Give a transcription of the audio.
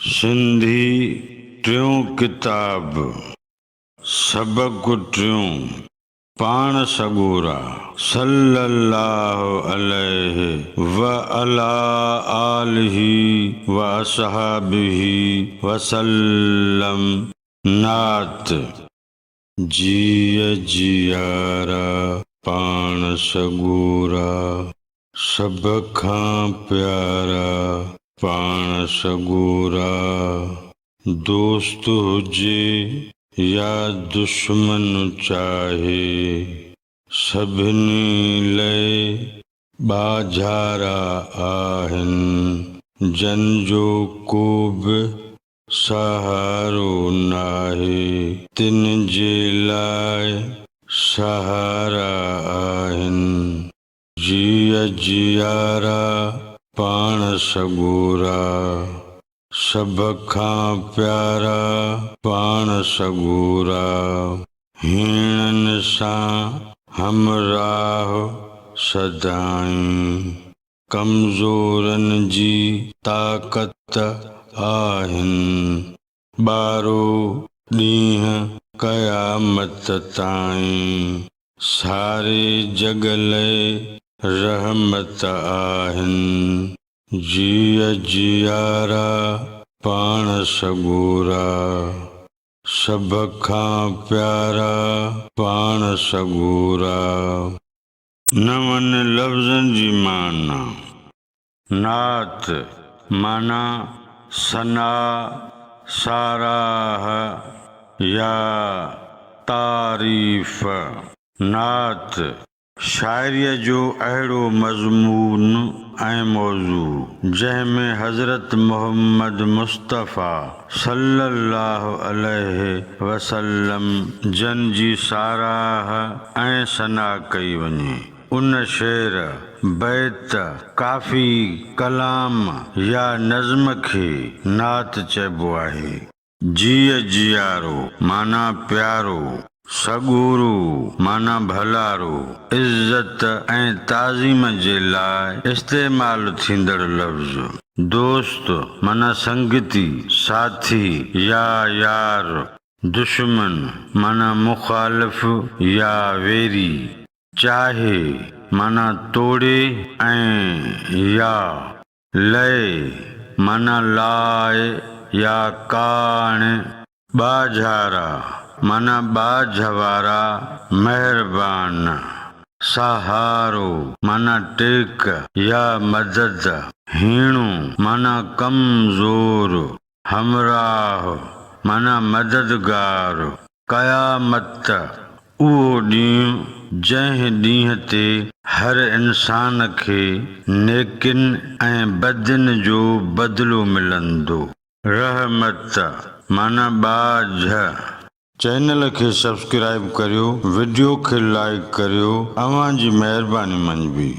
सिंधी टियों किताब सबक टियों पाण सगोरा सल्लल्लाहु अलैहि व अला आलिहि व असहाबिहि वसल्लम। नात जिय जियारा पाण सगोरा सब खां प्यारा पाण सगोरा। दोस्त हुजे या दुश्मन चाहे सभिनी लय बाझारा आहिनि। जन जो को बि सहारो नाहे तिन जे लाइ सहारा आहिनि। जिय जियारा पाण सगोरा सब खां प्यारा पाण सगोरा। हीणनि सां हमराह सदाईं कमज़ोरनि जी ताक़त आहिनि। ॿारो ॾींहुं क़यामत ताईं सारे जग लाइ रहमत आहिनि। जिय जियारा पाण सगोरा सब खां प्यारा पाण सगोरा। नवनि लफ़्ज़नि जी माना। नात माना सना साराह या तारीफ़। नात शाइरीअ जो अहिड़ो मज़मून ऐं मौज़ू जंहिंमें हज़रत मुहम्मद मुस्तफ़ा सल्लल्लाहु अलैहि वसल्लम जन जी साराह ऐं सना कई वञे। उन शेर बैत काफ़ी कलाम या नज़्म खे नात चइबो आहे। जिय जियारो माना प्यारो, सगोरो माना भलारो, इज़्ज़त ऐं ताज़ीम जे लाइ इस्तेमाल थींदड़ लफ़्ज़। दोस्त माना संगती साथी या यार। दुश्मन माना मुखालिफ़ या वेरी। चाहे माना तोड़े ऐं या लय माना लाइ या काण। बाझारा माना बाझ वारा महिरबान। सहारो माना टेक या मदद। हीणो माना कमज़ोर। हमराह माना मददगार। क़यामत उहो ॾींहुं जंहिं ॾींहं ते हर इंसान खे नेकिन ऐं बदियुनि जो बदिलो मिलंदो। रहमत माना बाझ। चैनल खे सब्सक्राइब करियो, वीडियो खे लाइक करियो। अव्हां जी महिरबानी मंझि।